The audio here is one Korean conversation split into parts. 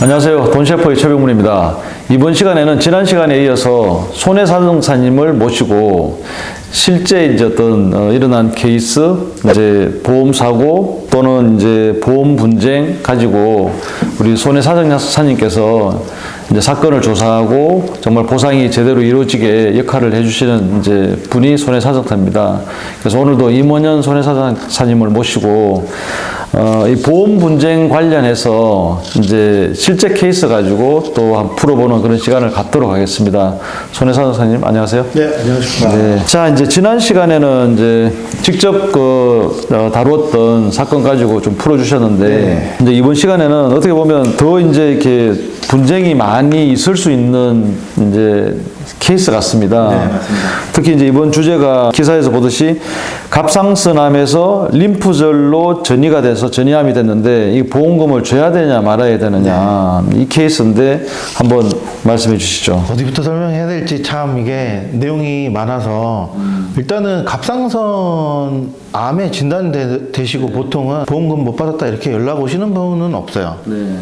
안녕하세요. 돈셰퍼의 최병문입니다. 이번 시간에는 지난 시간에 이어서 손해사정사님을 모시고 실제 이제 어떤 일어난 케이스, 이제 보험 사고 또는 이제 보험 분쟁 가지고 우리 손해사정사님께서 이제 사건을 조사하고 정말 보상이 제대로 이루어지게 역할을 해주시는 이제 분이 손해사정사입니다. 그래서 오늘도 임원현 손해사정사님을 모시고 이 보험 분쟁 관련해서 이제 실제 케이스 가지고 또 한번 풀어보는 그런 시간을 갖도록 하겠습니다. 손해사정사님 안녕하세요. 네, 안녕하십니까. 네. 자, 이제 지난 시간에는 이제 직접 다루었던 사건 가지고 좀 풀어주셨는데, 네. 이제 이번 시간에는 어떻게 보면 더 이제 이렇게 분쟁이 많이 있을 수 있는 이제 케이스 같습니다. 네, 맞습니다. 특히 이제 이번 주제가 기사에서 보듯이 갑상선암에서 림프절로 전이가 돼서 전이암이 됐는데 이 보험금을 줘야 되냐 말아야 되느냐 이 케이스인데 한번 말씀해 주시죠. 어디부터 설명해야 될지 참 이게 내용이 많아서 일단은 갑상선 암에 진단되시고 보통은 보험금 못 받았다 이렇게 연락 오시는 분은 없어요. 네.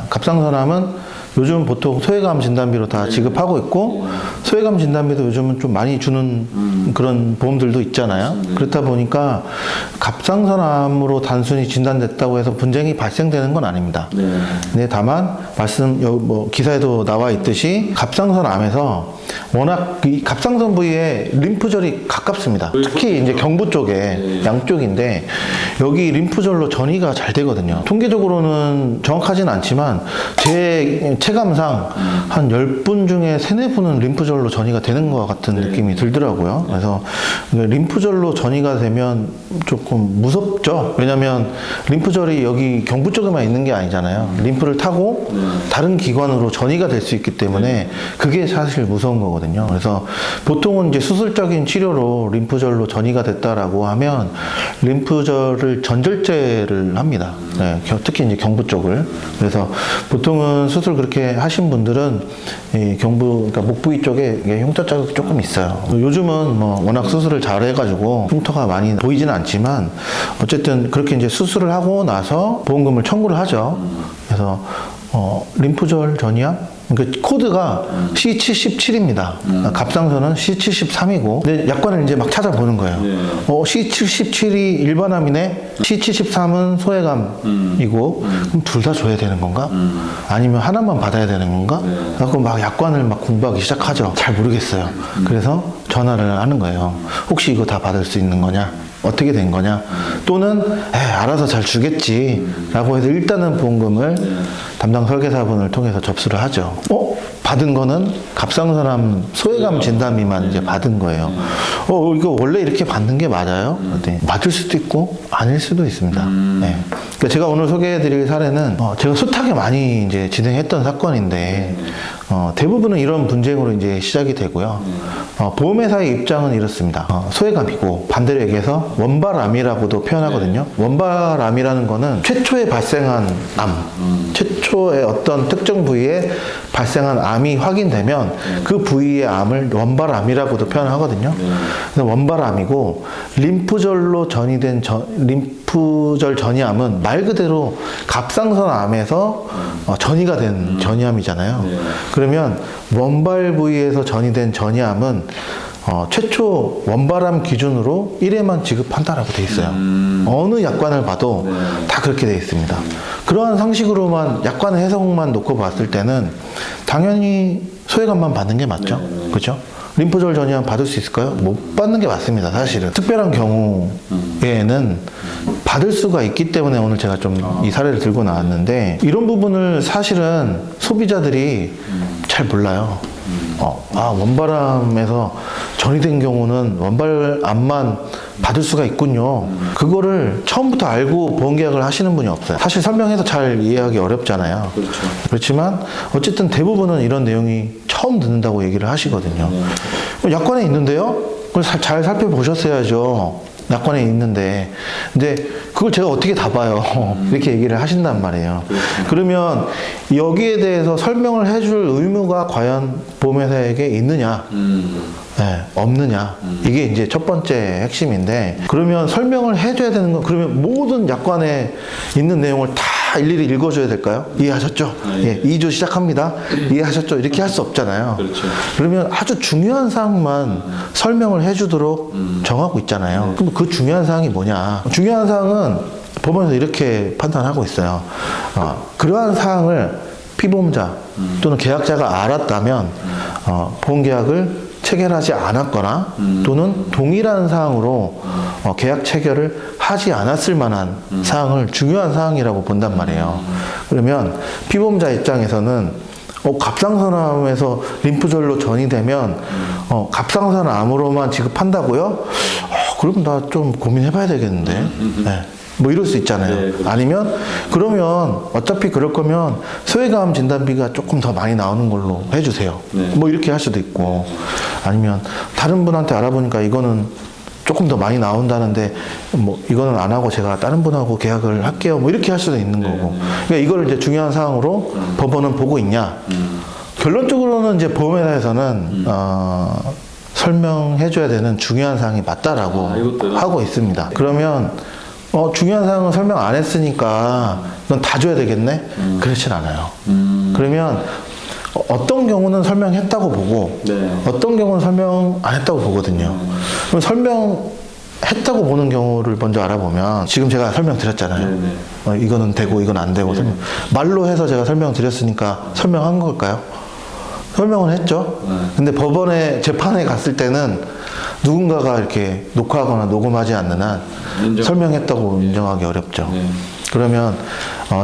갑상선암은 요즘 보통 소외감 진단비로 다 지급하고 있고 소외감 진단비도 요즘은 좀 많이 주는 그런 보험들도 있잖아요. 그렇다 보니까 갑상선암으로 단순히 진단됐다고 해서 분쟁이 발생되는 건 아닙니다. 근데 다만 기사에도 나와 있듯이 갑상선암에서 워낙 이 갑상선 부위에 림프절이 가깝습니다. 특히 이제 경부 쪽에 양쪽인데 여기 림프절로 전이가 잘 되거든요. 통계적으로는 정확하진 않지만 제 체감상 한 10분 중에 3, 4분은 림프절로 전이가 되는 것 같은 느낌이 들더라고요. 그래서 림프절로 전이가 되면 조금 무섭죠. 왜냐면 림프절이 여기 경부 쪽에만 있는 게 아니잖아요. 림프를 타고 다른 기관으로 전이가 될 수 있기 때문에 그게 사실 무서운 거거든요. 그래서 보통은 이제 수술적인 치료로 림프절로 전이가 됐다라고 하면 림프절을 전절제를 합니다. 네, 특히 이제 경부 쪽을. 그래서 보통은 수술 그렇게 하신 분들은 이 경부, 그러니까 목 부위 쪽에 흉터 자국이 조금 있어요. 요즘은 뭐 워낙 수술을 잘 해가지고 흉터가 많이 보이지는 않지만 어쨌든 그렇게 이제 수술을 하고 나서 보험금을 청구를 하죠. 그래서 림프절 전이암? 그러니까 코드가 C77입니다. 갑상선은 C73이고, 근데 약관을 이제 막 찾아보는 거예요. C77이 일반암이네, C73은 소외감이고, 그럼 둘 다 줘야 되는 건가? 아니면 하나만 받아야 되는 건가? 그래서 막 약관을 막 공부하기 시작하죠. 잘 모르겠어요. 그래서 전화를 하는 거예요. 혹시 이거 다 받을 수 있는 거냐? 어떻게 된 거냐? 또는 알아서 잘 주겠지 라고 해서 일단은 보험금을 담당 설계사분을 통해서 접수를 하죠. 받은 거는 갑상선암 소외감 진단비만 이제 받은 거예요. 이거 원래 이렇게 받는 게 맞아요? 네. 맞을 수도 있고 아닐 수도 있습니다. 네. 그러니까 제가 오늘 소개해드릴 사례는 제가 숱하게 많이 이제 진행했던 사건인데 대부분은 이런 분쟁으로 이제 시작이 되고요. 보험회사의 입장은 이렇습니다. 소외감이고 반대로 얘기해서 원발암이라고도 표현하거든요. 원발암이라는 거는 최초에 발생한 암, 최초의 어떤 특정 부위에 발생한 암이 확인되면 그 부위의 암을 원발암이라고도 표현하거든요. 그래서 원발암이고 림프절로 전이된 림프절 전이암은 말 그대로 갑상선암에서 전이가 된 전이암이잖아요. 그러면 원발 부위에서 전이된 전이암은 최초 원발암 기준으로 1회만 지급한다라고 돼 있어요. 어느 약관을 봐도 다 그렇게 돼 있습니다. 그러한 상식으로만 약관 해석만 놓고 봤을 때는 당연히 소외감만 받는 게 맞죠. 그렇죠? 림프절 전이암 받을 수 있을까요? 못 받는 게 맞습니다. 사실은 특별한 경우에는 받을 수가 있기 때문에 오늘 제가 좀 이 사례를 들고 나왔는데 이런 부분을 사실은 소비자들이 잘 몰라요. 원발암에서 전이된 경우는 원발암만 받을 수가 있군요. 그거를 처음부터 알고 보험계약을 하시는 분이 없어요. 사실 설명해서 잘 이해하기 어렵잖아요. 그렇죠. 그렇지만 어쨌든 대부분은 이런 내용이 처음 듣는다고 얘기를 하시거든요. 약관에 있는데요? 그걸 잘 살펴보셨어야죠. 약관에 있는데 근데 그걸 제가 어떻게 다 봐요. 이렇게 얘기를 하신단 말이에요. 그러면 여기에 대해서 설명을 해줄 의무가 과연 보험회사에게 있느냐? 없느냐. 이게 이제 첫 번째 핵심인데, 그러면 설명을 해줘야 되는 건, 그러면 모든 약관에 있는 내용을 다 일일이 읽어줘야 될까요? 이해하셨죠? 예, 2조 시작합니다. 이해하셨죠? 이렇게 할 수 없잖아요. 그렇죠. 그러면 아주 중요한 사항만 설명을 해주도록 정하고 있잖아요. 그럼 그 중요한 사항이 뭐냐? 중요한 사항은 법원에서 이렇게 판단하고 있어요. 그러한 사항을 피보험자 또는 계약자가 알았다면 보험계약을 체결하지 않았거나 또는 동일한 사항으로 계약 체결을 하지 않았을 만한 사항을 중요한 사항이라고 본단 말이에요. 그러면 피보험자 입장에서는 갑상선암에서 림프절로 전이 되면 갑상선암으로만 지급한다고요? 그럼 나 좀 고민해봐야 되겠는데. 네. 뭐 이럴 수 있잖아요. 네, 그렇죠. 아니면 그러면 어차피 그럴 거면 소외감 진단비가 조금 더 많이 나오는 걸로 해주세요. 네. 뭐 이렇게 할 수도 있고, 아니면 다른 분한테 알아보니까 이거는 조금 더 많이 나온다는데 뭐 이거는 안 하고 제가 다른 분하고 계약을 할게요. 뭐 이렇게 할 수도 있는 거고. 그러니까 이걸 이제 중요한 사항으로 법원은 보고 있냐. 결론적으로는 이제 보험회사에서는 설명해줘야 되는 중요한 사항이 맞다라고 이것도요? 하고 있습니다. 그러면 중요한 사항은 설명 안 했으니까 이건 다 줘야 되겠네? 그렇진 않아요. 그러면 어떤 경우는 설명했다고 보고 네. 어떤 경우는 설명 안 했다고 보거든요. 그럼 설명했다고 보는 경우를 먼저 알아보면, 지금 제가 설명드렸잖아요. 이거는 되고 이건 안 되고 말로 해서 제가 설명드렸으니까 설명한 걸까요? 설명은 했죠. 근데 법원에 재판에 갔을 때는 누군가가 이렇게 녹화하거나 녹음하지 않는 한 설명했다고 인정하기 어렵죠. 그러면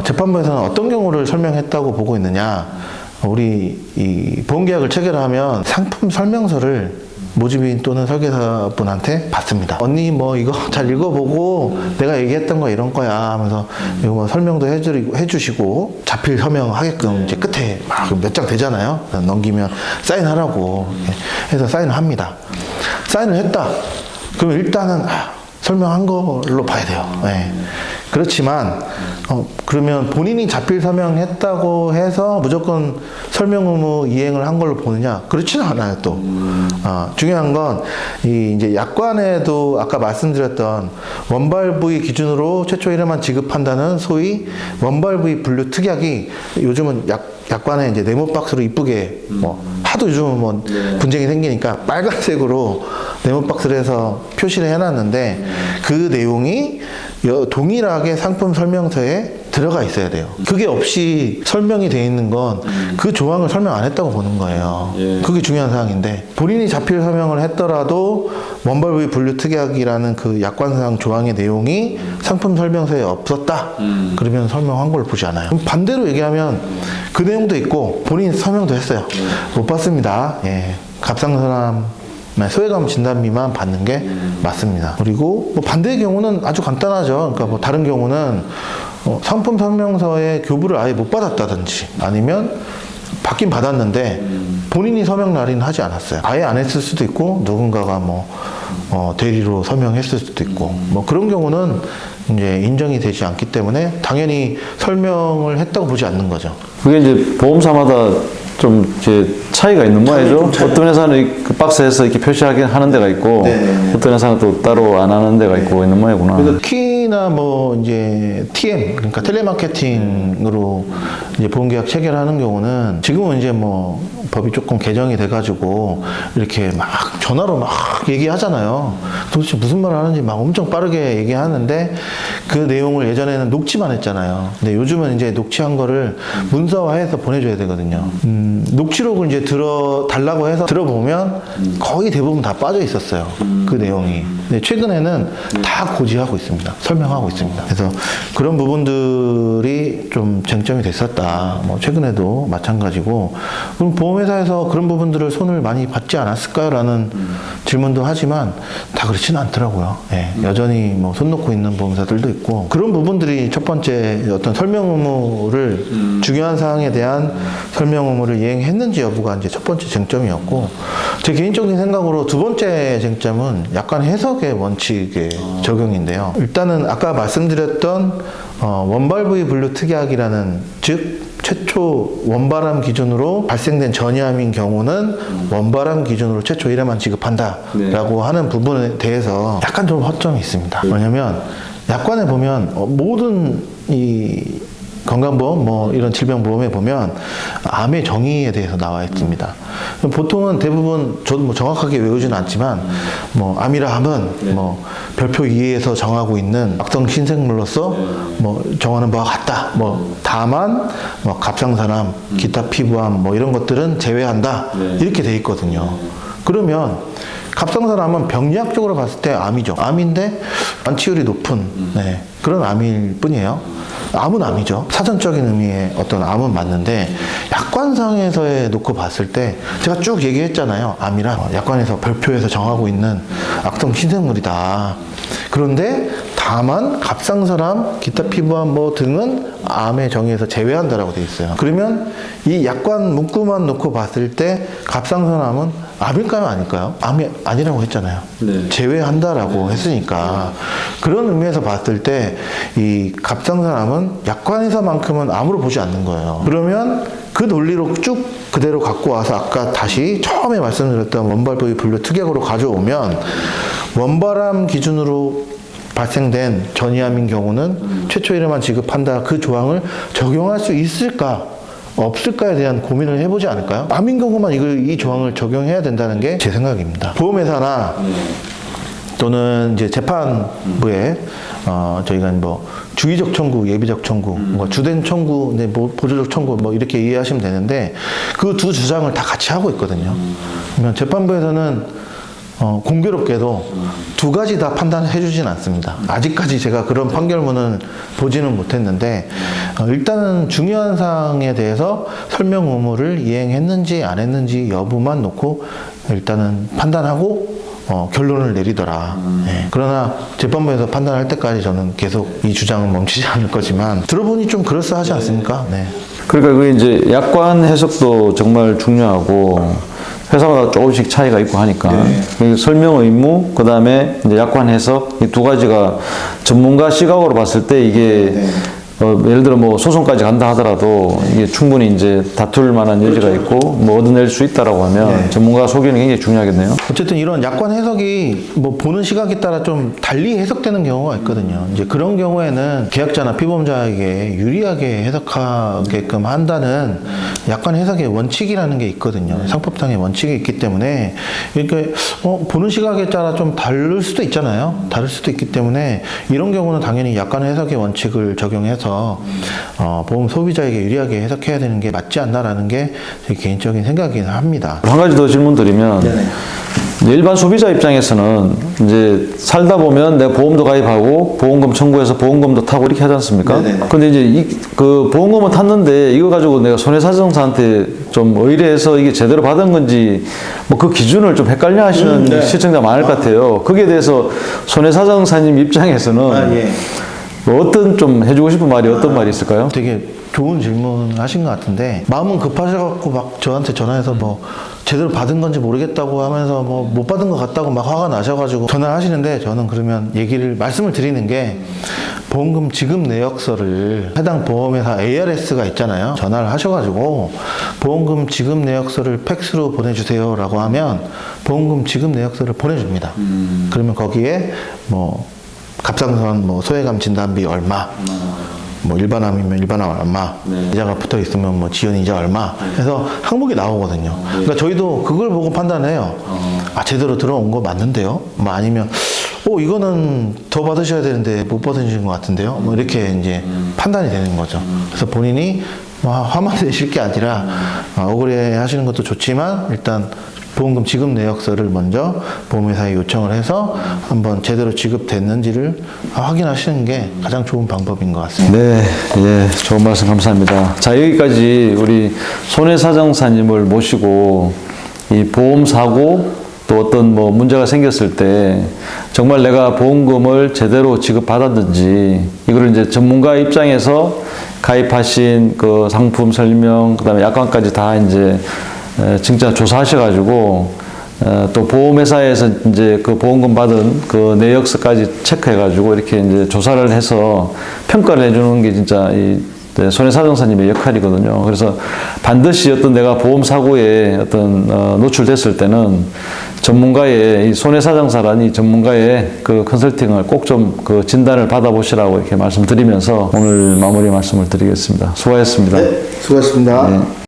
재판부에서는 어떤 경우를 설명했다고 보고 있느냐? 우리 이 보험계약을 체결하면 상품 설명서를 모집인 또는 설계사분한테 받습니다. 언니 뭐 이거 잘 읽어보고 내가 얘기했던 거 이런 거야 하면서 이거 뭐 설명도 해주시고 자필 서명하게끔 이제 끝에 막 몇 장 되잖아요. 넘기면 사인하라고 해서 사인을 합니다. 사인을 했다. 그러면 일단은 설명한 걸로 봐야 돼요. 네. 그렇지만 그러면 본인이 자필 서명했다고 해서 무조건 설명 의무 이행을 한 걸로 보느냐? 그렇지는 않아요. 또 중요한 건 이제 약관에도 아까 말씀드렸던 원발 부위 기준으로 최초 1회만 지급한다는 소위 원발 부위 분류 특약이 요즘은 약관에 이제 네모 박스로 이쁘게 하도 요즘은 뭐 분쟁이 생기니까 빨간색으로 네모 박스를 해서 표시를 해놨는데, 그 내용이 동일하게 상품 설명서에 들어가 있어야 돼요. 그게 없이 설명이 돼 있는 건 그 조항을 설명 안 했다고 보는 거예요. 그게 중요한 사항인데, 본인이 자필 설명을 했더라도 원발 부위 분류 특약이라는 그 약관상 조항의 내용이 상품 설명서에 없었다. 그러면 설명한 걸 보지 않아요. 그럼 반대로 얘기하면 그 내용도 있고 본인 설명도 했어요. 못 봤습니다. 갑상선암 소외감 진단비만 받는 게 맞습니다. 그리고 뭐 반대의 경우는 아주 간단하죠. 그러니까 뭐 다른 경우는 상품 설명서에 교부를 아예 못 받았다든지, 아니면 받긴 받았는데 본인이 서명 날인 하지 않았어요. 아예 안 했을 수도 있고, 누군가가 대리로 서명했을 수도 있고, 뭐 그런 경우는 이제 인정이 되지 않기 때문에 당연히 설명을 했다고 보지 않는 거죠. 그게 이제 보험사마다 좀 이제 차이가 있는 모양이죠. 어떤 회사는 그 박스에서 이렇게 표시하긴 하는 데가 있고, 어떤 회사는 또 따로 안 하는 데가 있고 있는 모양이구나. 그래서 키나 뭐 이제 TM, 그러니까 텔레마케팅으로 이제 보험계약 체결하는 경우는 지금은 이제 뭐 법이 조금 개정이 돼가지고 이렇게 막 전화로 막 얘기하잖아요. 도대체 무슨 말을 하는지 막 엄청 빠르게 얘기하는데, 그 내용을 예전에는 녹취만 했잖아요. 근데 요즘은 이제 녹취한 거를 문서화해서 보내줘야 되거든요. 녹취록을 이제 달라고 해서 들어보면 거의 대부분 다 빠져 있었어요. 그 내용이. 근데 최근에는 다 고지하고 있습니다. 설명하고 있습니다. 그래서 그런 부분들이 좀 쟁점이 됐었다. 뭐 최근에도 마찬가지고, 그럼 보험회사에서 그런 부분들을 손을 많이 받지 않았을까요? 라는 질문도 하지만 다 그렇지는 않더라고요. 여전히 뭐 손 놓고 있는 보험사들도 있고, 그런 부분들이 첫 번째 어떤 설명 의무를 중요한 사항에 대한 설명 의무를 이행했는지 여부가 이제 첫 번째 쟁점이었고, 제 개인적인 생각으로 두 번째 쟁점은 약간 해석의 원칙의 적용인데요. 일단은 아까 말씀드렸던 원발 부위 분류 특약이라는, 즉 최초 원바람 기준으로 발생된 전이암인 경우는 원바람 기준으로 최초 1회만 지급한다라고 하는 부분에 대해서 약간 좀 허점이 있습니다. 뭐냐면 약관에 보면 모든 이 건강보험 뭐 이런 질병보험에 보면 암의 정의에 대해서 나와 있습니다. 보통은 대부분 저도 뭐 정확하게 외우지는 않지만 뭐 암이라 함은 뭐 별표 2에서 정하고 있는 악성 신생물로서 뭐 정하는 바와 같다. 뭐 다만 뭐 갑상선암, 기타 피부암 뭐 이런 것들은 제외한다. 이렇게 돼 있거든요. 그러면 갑상선암은 병리학적으로 봤을 때 암이죠. 암인데 완치율이 높은 그런 암일 뿐이에요. 암은 암이죠. 사전적인 의미의 어떤 암은 맞는데 약관상에서 놓고 봤을 때 제가 쭉 얘기했잖아요. 암이라 약관에서 별표에서 정하고 있는 악성 신생물이다. 그런데 다만 갑상선암, 기타 피부암 뭐 등은 암의 정의에서 제외한다라고 되어 있어요. 그러면 이 약관 문구만 놓고 봤을 때 갑상선암은 암일까요, 아닐까요? 암이 아니라고 했잖아요. 제외한다라고 했으니까 그런 의미에서 봤을 때 이 갑상선암은 약관에서만큼은 암으로 보지 않는 거예요. 그러면 그 논리로 쭉 그대로 갖고 와서 아까 다시 처음에 말씀드렸던 원발부위 분류 특약으로 가져오면 원바람 기준으로 발생된 전이암인 경우는 최초 1회만 지급한다. 그 조항을 적용할 수 있을까? 없을까에 대한 고민을 해보지 않을까요? 암인 경우만 이 조항을 적용해야 된다는 게 제 생각입니다. 보험회사나 또는 이제 재판부에 저희가 뭐 주의적 청구, 예비적 청구, 뭐 주된 청구, 뭐 보조적 청구 뭐 이렇게 이해하시면 되는데 그 두 주장을 다 같이 하고 있거든요. 그러면 재판부에서는 공교롭게도 두 가지 다 판단해 주진 않습니다. 아직까지 제가 그런 판결문을 보지는 못했는데 일단은 중요한 사항에 대해서 설명 의무를 이행했는지 안 했는지 여부만 놓고 일단은 판단하고 결론을 내리더라. 그러나 재판부에서 판단할 때까지 저는 계속 이 주장을 멈추지 않을 거지만 들어보니 좀 그럴싸하지 않습니까? 네. 그러니까 그 이제 약관 해석도 정말 중요하고 회사마다 조금씩 차이가 있고 하니까 그 설명 의무, 그 다음에 이제 약관 해석 이 두 가지가 전문가 시각으로 봤을 때 이게 예를 들어 뭐 소송까지 간다 하더라도 이게 충분히 이제 다툴 만한 여지가 있고 뭐 얻어낼 수 있다라고 하면 전문가 소견이 굉장히 중요하겠네요. 어쨌든 이런 약관 해석이 뭐 보는 시각에 따라 좀 달리 해석되는 경우가 있거든요. 이제 그런 경우에는 계약자나 피보험자에게 유리하게 해석하게끔 한다는 약관 해석의 원칙이라는 게 있거든요. 상법상의 원칙이 있기 때문에 이렇게 보는 시각에 따라 좀 다를 수도 있잖아요. 다를 수도 있기 때문에 이런 경우는 당연히 약관 해석의 원칙을 적용해서 보험 소비자에게 유리하게 해석해야 되는 게 맞지 않나라는 게 제 개인적인 생각이긴 합니다. 한 가지 더 질문 드리면 일반 소비자 입장에서는 이제 살다 보면 내가 보험도 가입하고 보험금 청구해서 보험금도 타고 이렇게 하지 않습니까? 근데 이제 그 보험금을 탔는데 이거 가지고 내가 손해사정사한테 좀 의뢰해서 이게 제대로 받은 건지 뭐 그 기준을 좀 헷갈려 하시는 시청자 많을 것 같아요. 거기에 대해서 손해사정사님 입장에서는 어떤 좀 해주고 싶은 말이 어떤 말이 있을까요? 되게 좋은 질문 하신 것 같은데 마음은 급하셔갖고 막 저한테 전화해서 뭐 제대로 받은 건지 모르겠다고 하면서 뭐 못 받은 것 같다고 막 화가 나셔가지고 전화를 하시는데 저는 그러면 말씀을 드리는 게 보험금 지급 내역서를 해당 보험회사 ARS가 있잖아요. 전화를 하셔가지고 보험금 지급 내역서를 팩스로 보내주세요 라고 하면 보험금 지급 내역서를 보내줍니다. 그러면 거기에 뭐 갑상선 뭐 소외감 진단비 얼마, 뭐 일반암이면 일반암 얼마, 이자가 붙어 있으면 뭐 지연 이자 얼마 해서 항목이 나오거든요. 그러니까 저희도 그걸 보고 판단해요. 아 제대로 들어온 거 맞는데요? 뭐 아니면 이거는 더 받으셔야 되는데 못 받으신 것 같은데요? 뭐 이렇게 이제 판단이 되는 거죠. 그래서 본인이 화만 내실 게 아니라 억울해 하시는 것도 좋지만 일단 보험금 지급 내역서를 먼저 보험회사에 요청을 해서 한번 제대로 지급됐는지를 확인하시는 게 가장 좋은 방법인 것 같습니다. 네, 좋은 말씀 감사합니다. 자, 여기까지 우리 손해사정사님을 모시고 이 보험 사고 또 어떤 뭐 문제가 생겼을 때 정말 내가 보험금을 제대로 지급받았는지 이거를 이제 전문가 입장에서 가입하신 그 상품 설명 그다음에 약관까지 다 이제 진짜 조사하셔가지고 또 보험회사에서 이제 그 보험금 받은 그 내역서까지 체크해가지고 이렇게 이제 조사를 해서 평가를 해주는 게 진짜 이 손해사정사님의 역할이거든요. 그래서 반드시 어떤 내가 보험 사고에 어떤 노출됐을 때는 전문가의 이 손해사정사라는 이 전문가의 그 컨설팅을 꼭 좀 그 진단을 받아보시라고 이렇게 말씀드리면서 오늘 마무리 말씀을 드리겠습니다. 수고하셨습니다. 네, 수고하셨습니다. 네.